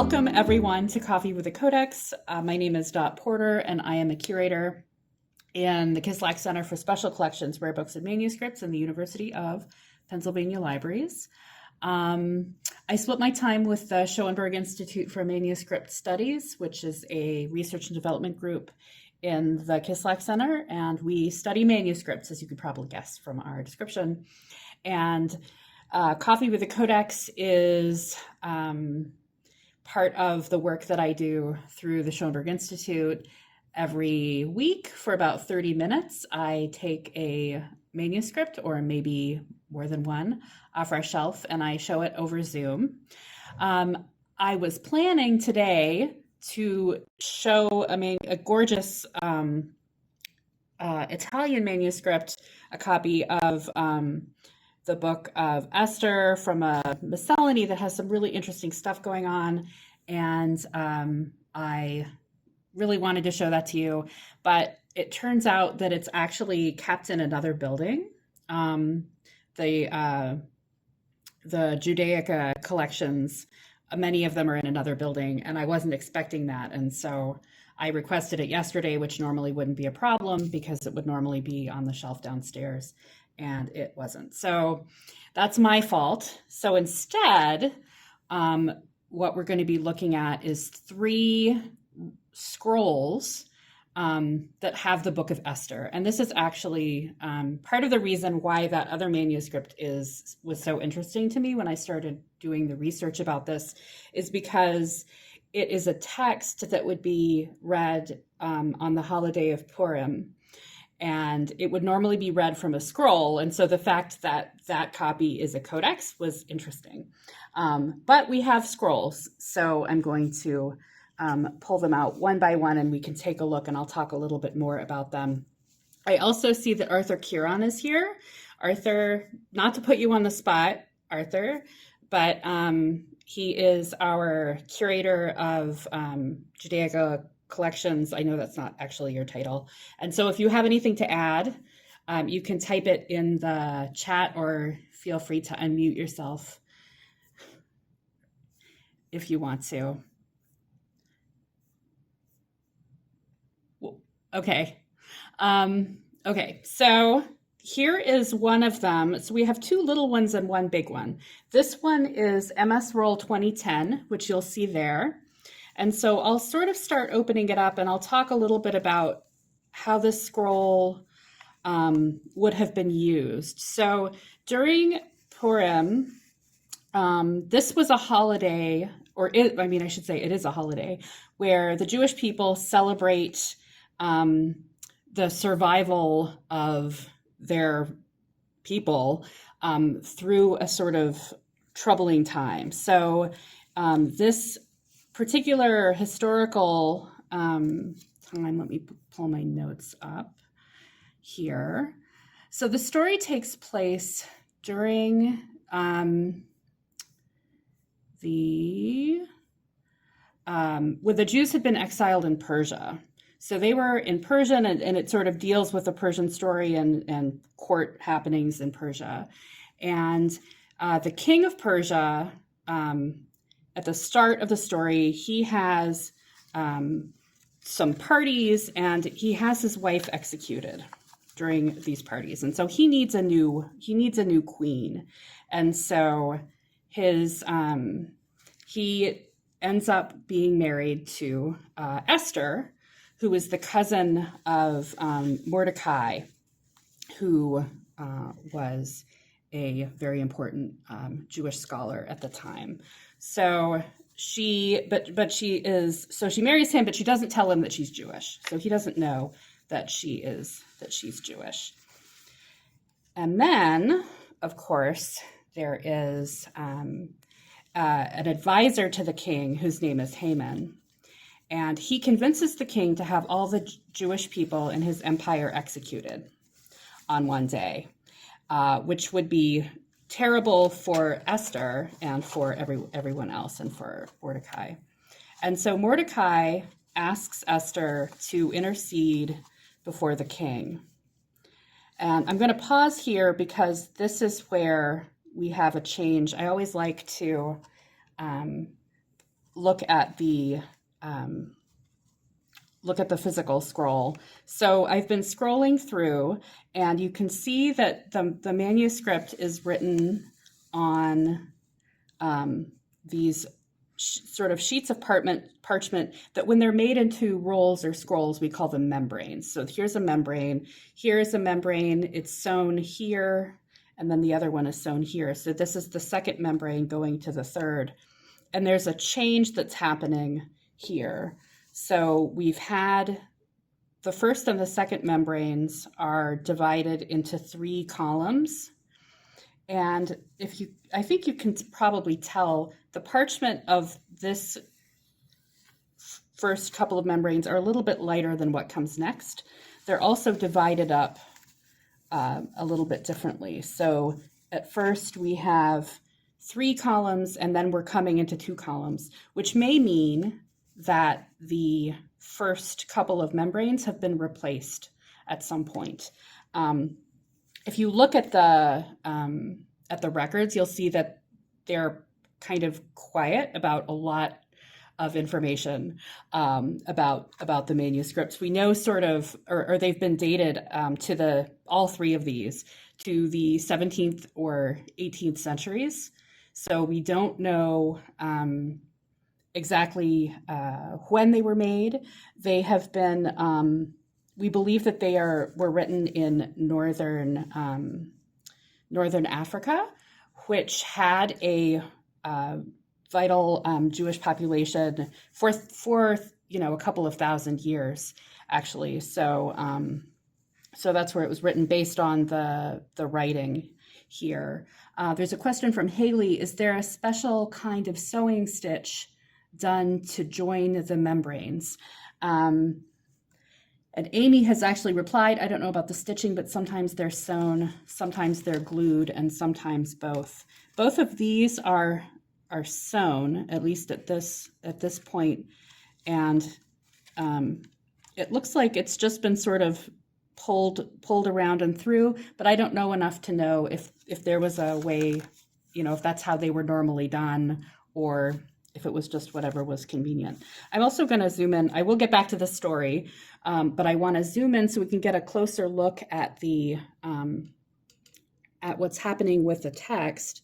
Welcome everyone to Coffee with a Codex. My name is Dot Porter and I am a curator in the Kislak Center for Special Collections, Rare Books and Manuscripts in the University of Pennsylvania Libraries. I split my time with the Schoenberg Institute for Manuscript Studies, which is a research and development group in the Kislak Center, and we study manuscripts, as you could probably guess from our description. And Coffee with a Codex is part of the work that I do through the Schoenberg Institute. Every week for about 30 minutes, I take a manuscript, or maybe more than one, off our shelf, and I show it over Zoom. I was planning today to show a gorgeous Italian manuscript, a copy of the book of Esther from a miscellany that has some really interesting stuff going on. And I really wanted to show that to you, but it turns out that it's actually kept in another building. The Judaica collections, many of them are in another building, and I wasn't expecting that. And so I requested it yesterday, which normally wouldn't be a problem because it would normally be on the shelf downstairs, and it wasn't. So that's my fault. So instead, what we're going to be looking at is 3 scrolls that have the Book of Esther. And this is actually part of the reason why that other manuscript was so interesting to me when I started doing the research about this, is because it is a text that would be read on the holiday of Purim. And it would normally be read from a scroll. And so the fact that that copy is a codex was interesting. But we have scrolls, so I'm going to pull them out one by one and we can take a look, and I'll talk a little bit more about them. I also see that Arthur Curon is here. Arthur, not to put you on the spot, Arthur, but he is our curator of Judaica collections. I know that's not actually your title. And so if you have anything to add, you can type it in the chat or feel free to unmute yourself if you want to. Okay. Okay, so here is one of them. So we have 2 little ones and 1 big one. This one is MS Roll 2010, which you'll see there. And so I'll sort of start opening it up, and I'll talk a little bit about how this scroll would have been used. So during Purim, this was a holiday, I should say it is a holiday, where the Jewish people celebrate the survival of their people through a sort of troubling time. So this particular historical time, let me pull my notes up here. So the story takes place during when the Jews had been exiled in Persia. So they were in Persia, and it sort of deals with the Persian story and court happenings in Persia. And the king of Persia, at the start of the story, he has some parties, and he has his wife executed during these parties. And so he needs a new queen. And so he ends up being married to Esther, who is the cousin of Mordecai, who was a very important Jewish scholar at the time. So she marries him, but she doesn't tell him that she's Jewish. So he doesn't know that she's Jewish. And then, of course, there is an advisor to the king whose name is Haman. And he convinces the king to have all the Jewish people in his empire executed on one day, which would be terrible for Esther and for everyone else, and for Mordecai. And so Mordecai asks Esther to intercede before the king. And I'm going to pause here because this is where we have a change. I always like to look at the physical scroll. So I've been scrolling through, and you can see that the manuscript is written on these sort of sheets of parchment that when they're made into rolls or scrolls, we call them membranes. So here's a membrane, here's a membrane, it's sewn here, and then the other one is sewn here. So this is the second membrane going to the third. And there's a change that's happening here. So we've had the first and the second membranes are divided into 3 columns. And I think you can probably tell the parchment of this first couple of membranes are a little bit lighter than what comes next. They're also divided up a little bit differently. So at first we have 3 columns, and then we're coming into 2 columns, which may mean that the first couple of membranes have been replaced at some point. If you look at the records, you'll see that they're kind of quiet about a lot of information about the manuscripts. We know sort of, or they've been dated to all 3 of these to the 17th or 18th centuries. So we don't know exactly when they were made. They have been, we believe that they were written in northern Africa, which had a vital Jewish population for a couple of thousand years, actually. So so that's where it was written based on the writing here. There's a question from Haley: is there a special kind of sewing stitch done to join the membranes? And Amy has actually replied, I don't know about the stitching, but sometimes they're sewn, sometimes they're glued, and sometimes both. Both of these are sewn, at least at this point, and it looks like it's just been sort of pulled around and through, but I don't know enough to know if there was a way, if that's how they were normally done, or if it was just whatever was convenient. I'm also going to zoom in. I will get back to the story, but I want to zoom in so we can get a closer look at at what's happening with the text,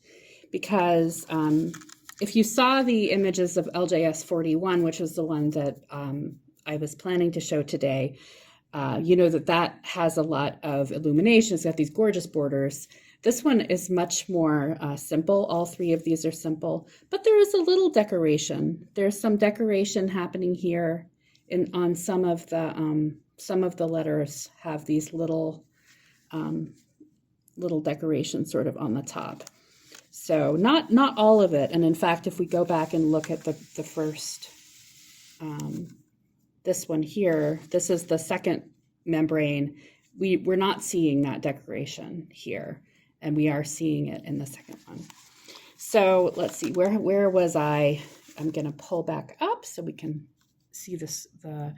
because if you saw the images of LJS 41, which was the one that I was planning to show today, you know that has a lot of illumination. It's got these gorgeous borders. This one is much more simple. All 3 of these are simple, but there is a little decoration. There's some decoration happening here on some of the letters have these little decorations sort of on the top. So not all of it. And in fact, if we go back and look at the first, this one here, this is the second membrane. We're not seeing that decoration here, and we are seeing it in the second one. So let's see, where was I? I'm going to pull back up so we can see the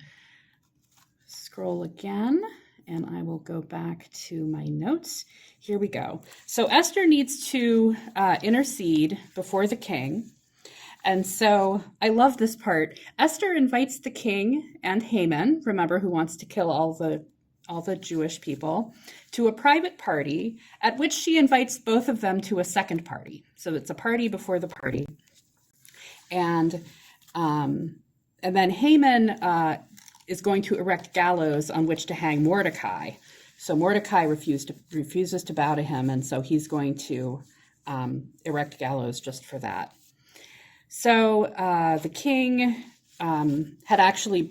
scroll again, and I will go back to my notes. Here we go. So Esther needs to intercede before the king. And so I love this part. Esther invites the king and Haman, remember, who wants to kill all the Jewish people, to a private party at which she invites both of them to a second party. So it's a party before the party. And then Haman is going to erect gallows on which to hang Mordecai. So Mordecai refuses to bow to him, and so he's going to erect gallows just for that. So the king had actually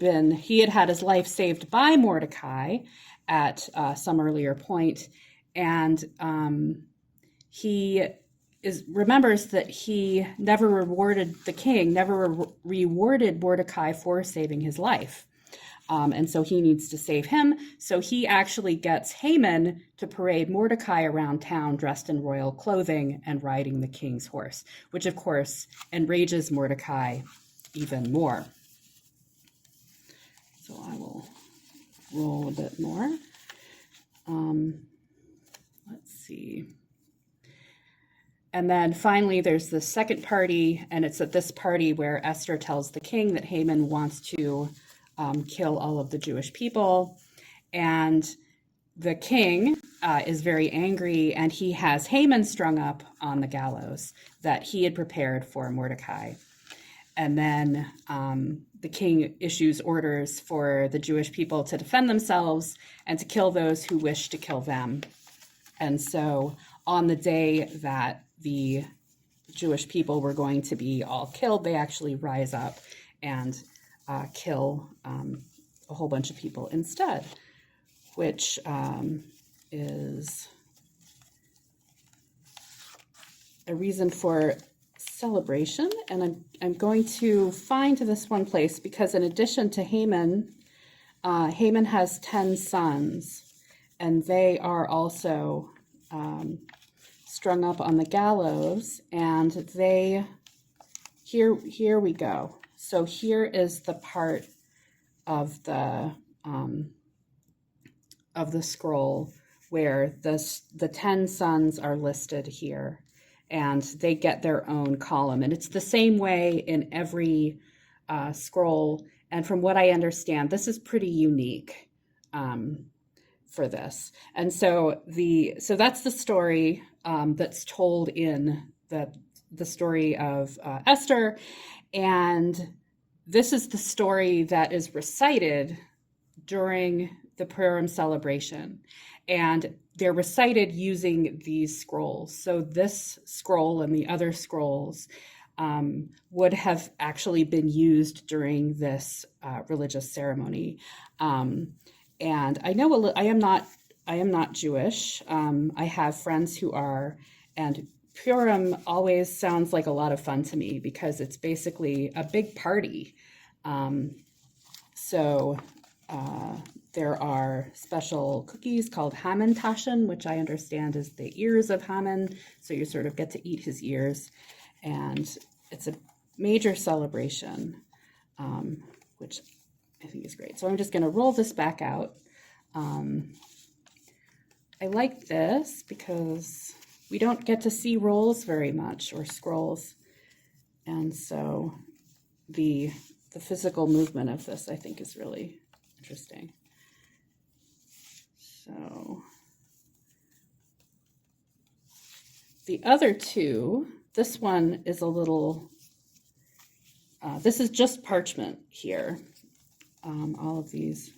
had his life saved by Mordecai at some earlier point, and he remembers that he never rewarded Mordecai for saving his life. And so he needs to save him. So he actually gets Haman to parade Mordecai around town dressed in royal clothing and riding the king's horse, which of course enrages Mordecai even more. So I will roll a bit more. Let's see. And then finally, there's the second party, and it's at this party where Esther tells the king that Haman wants to kill all of the Jewish people. And the king is very angry, and he has Haman strung up on the gallows that he had prepared for Mordecai. And then the king issues orders for the Jewish people to defend themselves and to kill those who wish to kill them. And so on the day that the Jewish people were going to be all killed, they actually rise up and kill a whole bunch of people instead, which is a reason for celebration. And I'm going to find this one place because in addition to Haman, Haman has 10 sons, and they are also strung up on the gallows, and they, here we go. So here is the part of the scroll where the 10 sons are listed here, and they get their own column. And it's the same way in every scroll. And from what I understand, this is pretty unique for this. And so that's the story that's told in the story of Esther. And this is the story that is recited during the Purim celebration. And they're recited using these scrolls. So this scroll and the other scrolls would have actually been used during this religious ceremony. And I know I am not Jewish. I have friends who are, and Purim always sounds like a lot of fun to me because it's basically a big party. There are special cookies called Hamantaschen, which I understand is the ears of Haman. So you sort of get to eat his ears. And it's a major celebration, which I think is great. So I'm just going to roll this back out. I like this because we don't get to see rolls very much, or scrolls. And so the physical movement of this, I think, is really interesting. So the other two, this one is a little, this is just parchment here. All of these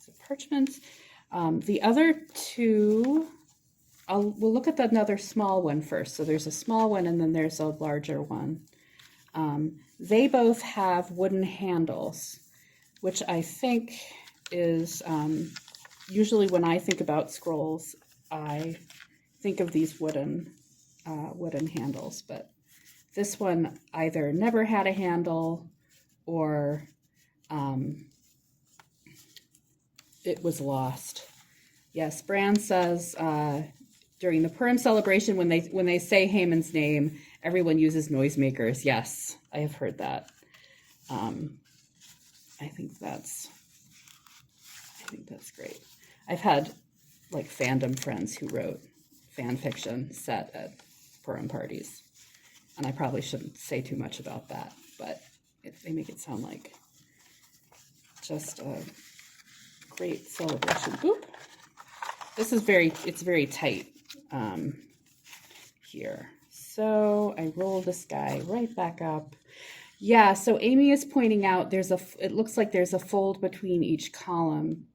are parchment. The other two, we'll look at another small one first. So there's a small one and then there's a larger one. They both have wooden handles, which I think is, usually when I think about scrolls, I think of these wooden handles, but this one either never had a handle or it was lost. Yes, Bran says during the Purim celebration, when they say Haman's name, everyone uses noisemakers. Yes, I have heard that. I think that's great. I've had like fandom friends who wrote fan fiction set at Purim parties, and I probably shouldn't say too much about that, but they make it sound like just a great celebration. Oop. This is very tight here. So I roll this guy right back up. Yeah, so Amy is pointing out it looks like there's a fold between each column,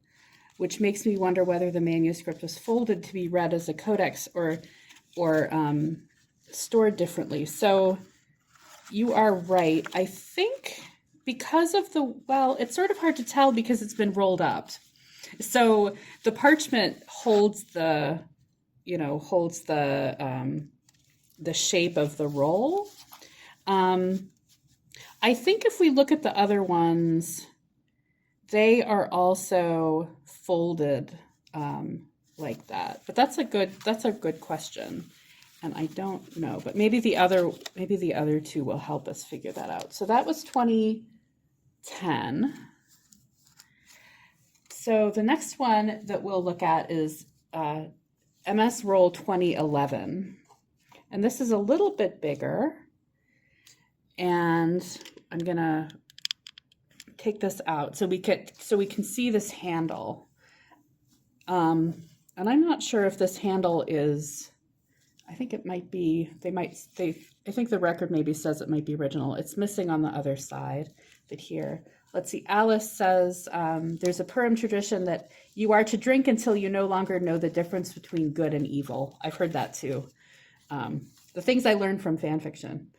which makes me wonder whether the manuscript was folded to be read as a codex or stored differently. So you are right. I think because of it's sort of hard to tell because it's been rolled up. So the parchment holds the shape of the roll. I think if we look at the other ones, they are also folded like that. But that's a good question, and I don't know. But maybe the other two will help us figure that out. So that was 2010. So the next one that we'll look at is MS Roll 2011. And this is a little bit bigger. And I'm gonna take this out so we can see this handle. And I'm not sure if this handle is, I think it might be, I think the record maybe says it might be original. It's missing on the other side, but here. Let's see, Alice says, there's a Purim tradition that you are to drink until you no longer know the difference between good and evil. I've heard that too. The things I learned from fan fiction.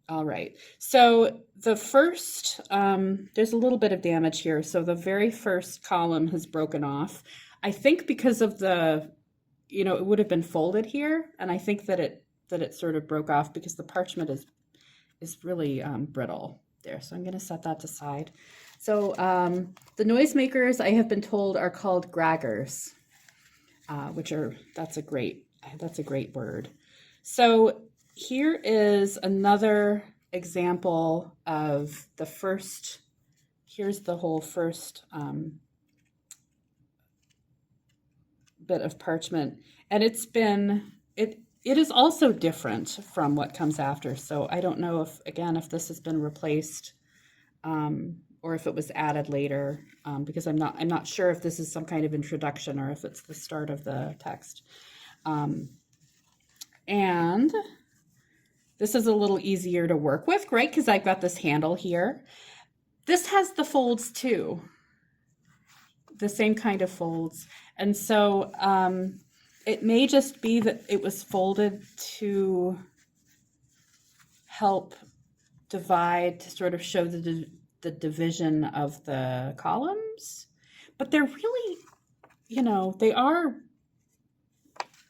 All right, so the first, there's a little bit of damage here. So the very first column has broken off. I think because of the, it would have been folded here. And I think that it sort of broke off because the parchment is really brittle there. So I'm gonna set that aside. So the noisemakers, I have been told, are called graggers, that's a great word. So here is another example of the first, here's the whole first bit of parchment. And it is also different from what comes after. So I don't know if this has been replaced or if it was added later, because I'm not sure if this is some kind of introduction or if it's the start of the text. And this is a little easier to work with, right? Because I've got this handle here. This has the folds too, the same kind of folds. And so it may just be that it was folded to help divide, to sort of show the division of the columns. But they're really, they are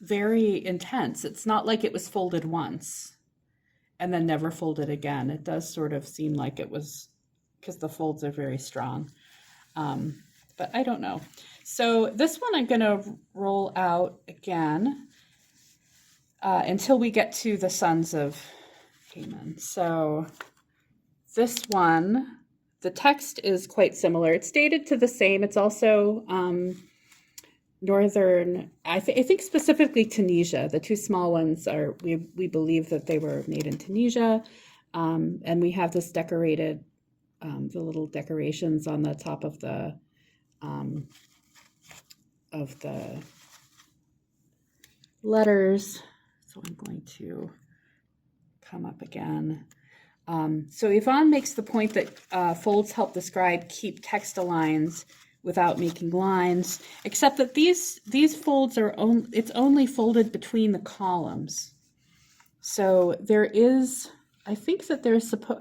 very intense. It's not like it was folded once and then never folded again. It does sort of seem like it was, because the folds are very strong. But I don't know. So this one I'm going to roll out again until we get to the sons of Haman. So this one, the text is quite similar. It's dated to the same. It's also northern, I think specifically Tunisia. The two small ones are, we believe that they were made in Tunisia. And we have this decorated, the little decorations on the top of the letters. So I'm going to come up again. So Yvonne makes the point that folds help the scribe keep text lines without making lines, except that these folds it's only folded between the columns. So there is, I think that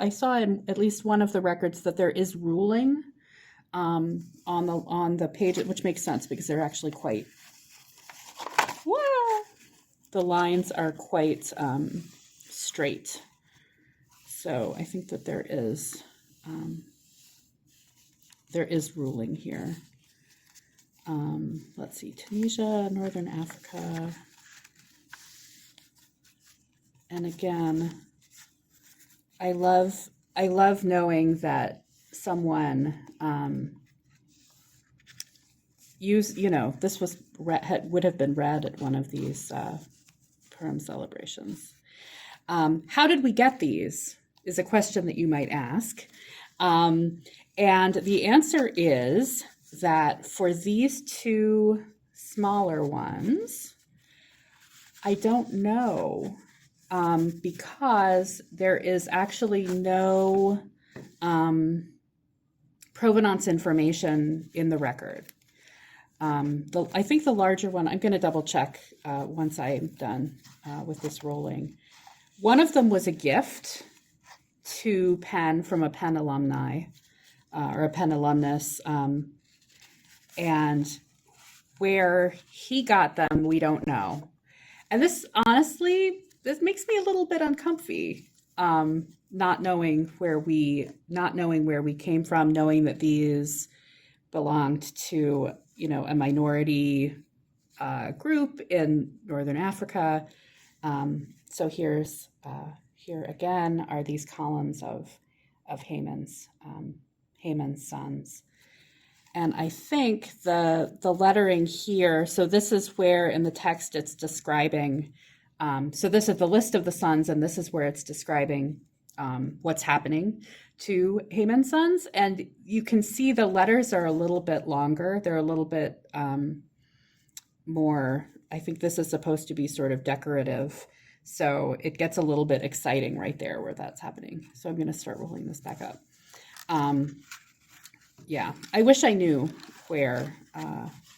I saw in at least one of the records that there is ruling on the page, which makes sense because they're actually quite, the lines are quite straight. So I think that there is ruling here. Let's see, Tunisia, Northern Africa. And again, I love knowing that someone this would have been read at one of these Purim celebrations. How did we get these is a question that you might ask. And the answer is that for these two smaller ones, I don't know, because there is actually no provenance information in the record. I think the larger one, I'm going to double check once I'm done with this rolling. One of them was a gift to Penn from a Penn alumni or a Penn alumnus, and where he got them, we don't know. And this, honestly, this makes me a little bit uncomfy, not knowing where we came from, knowing that these belonged to, a minority group in Northern Africa. So here again are these columns of Haman's sons. And I think the lettering here, so this is where in the text it's describing, so this is the list of the sons, and this is where it's describing what's happening to Haman's sons. And you can see the letters are a little bit longer. They're a little bit more, I think this is supposed to be sort of decorative. So it gets a little bit exciting right there where that's happening. So I'm going to start rolling this back up. Yeah, I wish I knew where,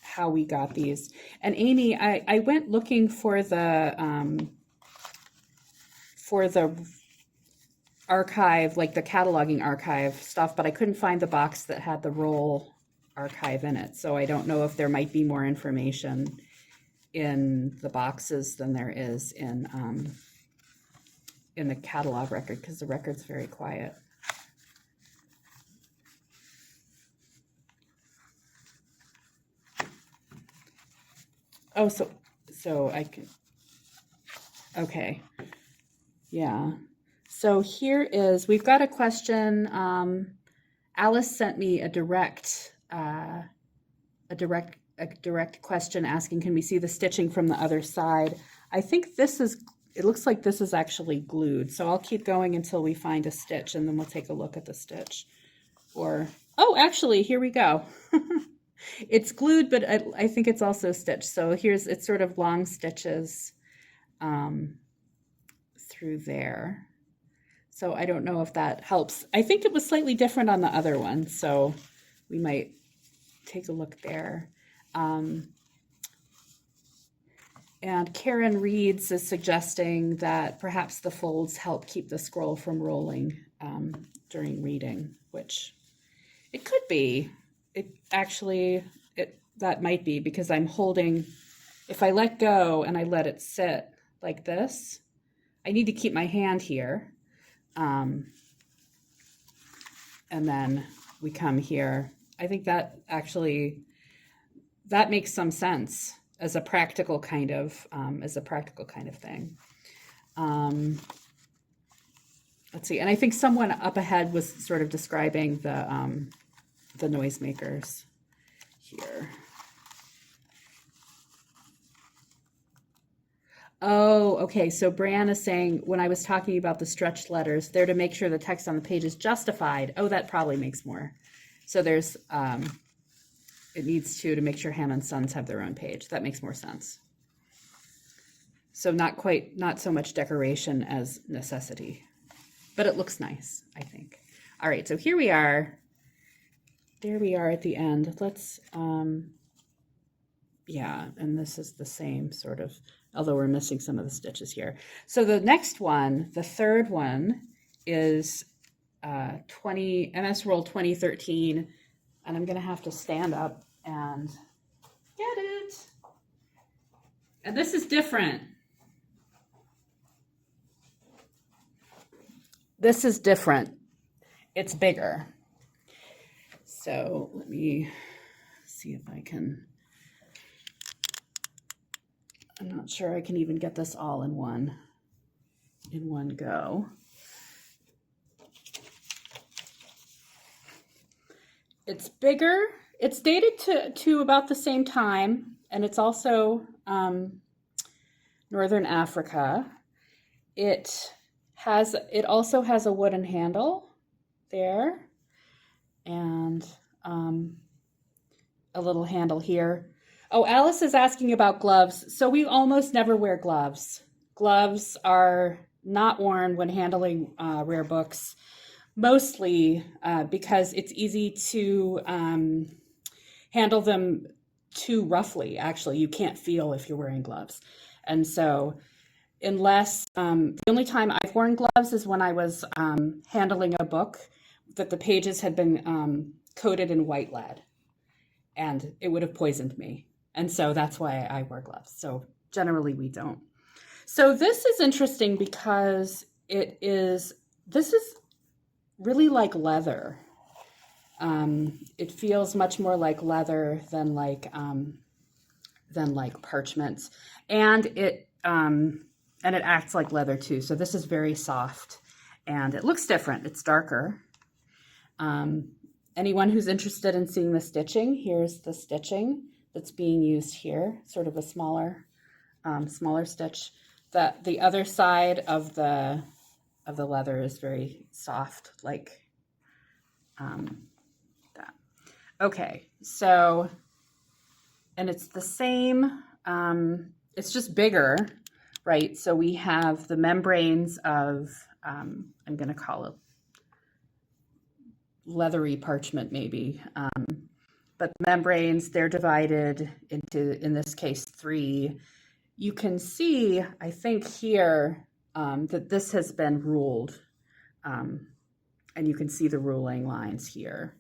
how we got these. And Amy, I went looking for the archive, like the cataloging archive stuff, but I couldn't find the box that had the roll archive in it. So I don't know if there might be more information in the boxes than there is in the catalog record, because the record's very quiet. Oh, so I can, okay. Yeah. So here is, we've got a question. Alice sent me a direct question asking, can we see the stitching from the other side? I think this is, it looks like this is actually glued. So I'll keep going until we find a stitch, and then we'll take a look at the stitch. Or, oh, actually, here we go. It's glued, but I think it's also stitched. So here's, it's sort of long stitches through there. So I don't know if that helps. I think it was slightly different on the other one, so we might take a look there. And Karen Reeds is suggesting that perhaps the folds help keep the scroll from rolling during reading, which it could be. That might be, because I'm holding, if I let go and I let it sit like this, I need to keep my hand here. And then we come here. I think that actually, that makes some sense as a practical kind of thing. Let's see, and I think someone up ahead was sort of describing the noisemakers here. Oh, okay. So Brianna is saying, when I was talking about the stretched letters, they're to make sure the text on the page is justified. Oh, that probably makes more. So there's, it needs to make sure Haman's sons have their own page. That makes more sense. So not so much decoration as necessity, but it looks nice, I think. All right, so here we are. There we are at the end. Let's, yeah, and this is the same sort of, although we're missing some of the stitches here. So the next one, the third one, is MS Roll 2013, and I'm going to have to stand up and get it. And this is different. This is different. It's bigger. So let me see if I can. I'm not sure I can even get this all in one go. It's bigger. It's dated to about the same time, and it's also Northern Africa. It also has a wooden handle there, and a little handle here. Oh, Alice is asking about gloves. So we almost never wear gloves. Gloves are not worn when handling rare books, mostly because it's easy to handle them too roughly. Actually, you can't feel if you're wearing gloves. And so unless, the only time I've worn gloves is when I was handling a book that the pages had been coated in white lead, and it would have poisoned me. And so that's why I wear gloves. So generally we don't. So this is interesting because this is really like leather. It feels much more like leather than like parchment, and it acts like leather too. So this is very soft, and it looks different. It's darker. Anyone who's interested in seeing the stitching, here's the stitching that's being used here, sort of a smaller stitch. The other side of the leather is very soft, like that. Okay, so, and it's the same, it's just bigger, right? So we have the membranes of, I'm going to call it leathery parchment maybe, but membranes, they're divided into, in this case, 3. You can see, I think here, that this has been ruled, and you can see the ruling lines here.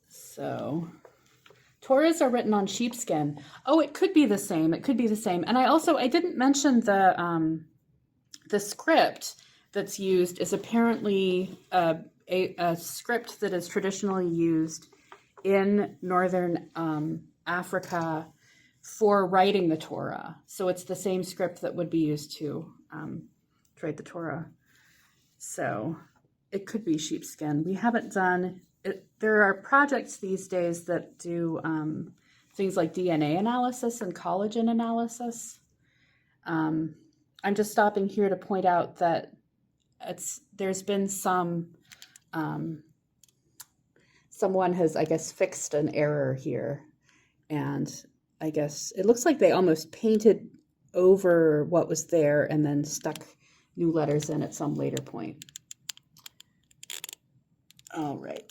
So Torahs are written on sheepskin. Oh, it could be the same. It could be the same. And I didn't mention the script that's used is apparently a script that is traditionally used in northern Africa for writing the Torah. So it's the same script that would be used to write the Torah. So it could be sheepskin. We haven't done it. There are projects these days that do things like DNA analysis and collagen analysis. I'm just stopping here to point out that there's been some, someone has, I guess, fixed an error here. And I guess it looks like they almost painted over what was there and then stuck new letters in at some later point. All right.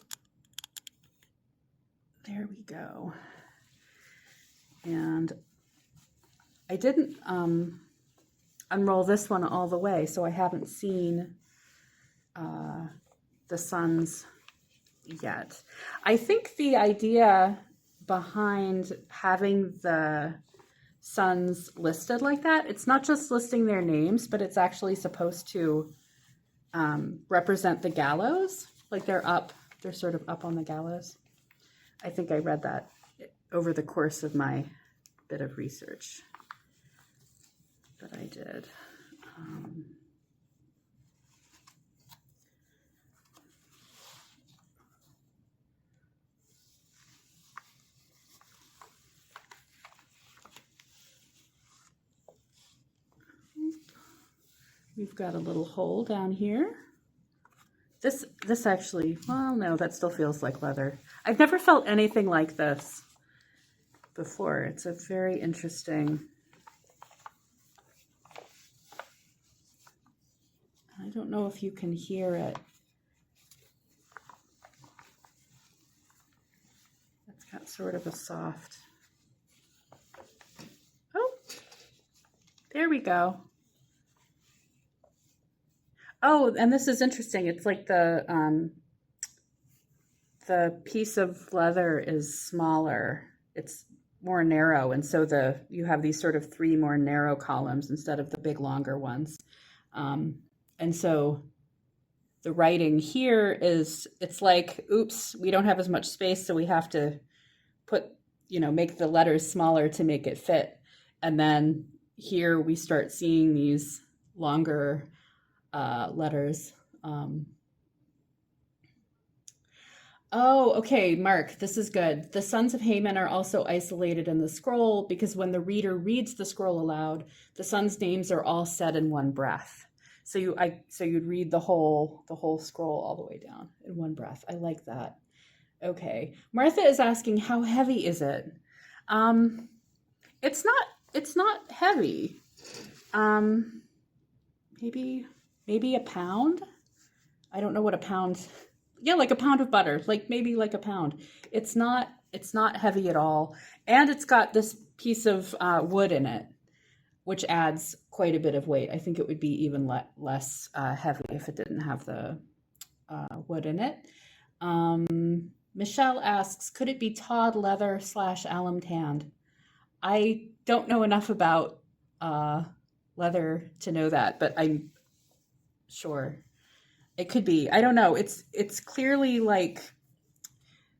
There we go. And I didn't unroll this one all the way, so I haven't seen the suns yet. I think the idea behind having the sons listed like that, it's not just listing their names, but it's actually supposed to represent the gallows. Like they're sort of up on the gallows. I think I read that over the course of my bit of research that I did. We've got a little hole down here. This actually, well, no, that still feels like leather. I've never felt anything like this before. It's a very interesting, I don't know if you can hear it. It's got sort of a soft, oh, there we go. Oh, and this is interesting. It's like the piece of leather is smaller. It's more narrow, and so you have these sort of 3 more narrow columns instead of the big longer ones. And so the writing here is, it's like, oops, we don't have as much space, so we have to make the letters smaller to make it fit. And then here we start seeing these longer letters. Oh, okay, Mark, this is good. The sons of Haman are also isolated in the scroll because when the reader reads the scroll aloud, the sons' names are all said in one breath. So you'd read the whole scroll all the way down in one breath. I like that. Okay, Martha is asking, how heavy is it? It's not heavy. Maybe a pound. I don't know what a pound. Yeah, like a pound of butter, maybe like a pound. It's not heavy at all. And it's got this piece of wood in it, which adds quite a bit of weight. I think it would be even less heavy if it didn't have the wood in it. Michelle asks, could it be tawed leather / alum tanned? I don't know enough about leather to know that, but I'm sure it could be. I don't know. It's clearly like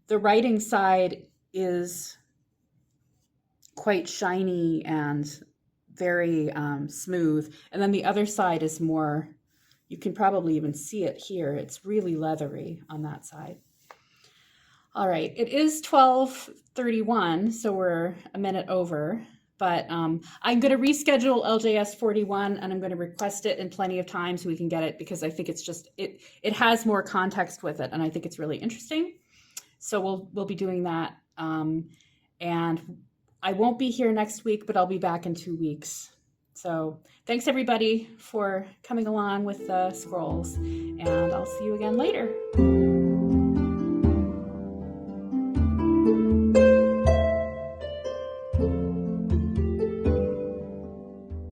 the writing side is quite shiny and very smooth, and then the other side is more, you can probably even see it here, it's really leathery on that side. All right, it is 12:31, so we're a minute over. But I'm going to reschedule LJS 41, and I'm going to request it in plenty of time so we can get it, because I think it's just it has more context with it, and I think it's really interesting. So we'll be doing that, and I won't be here next week, but I'll be back in 2 weeks. So thanks everybody for coming along with the scrolls, and I'll see you again later.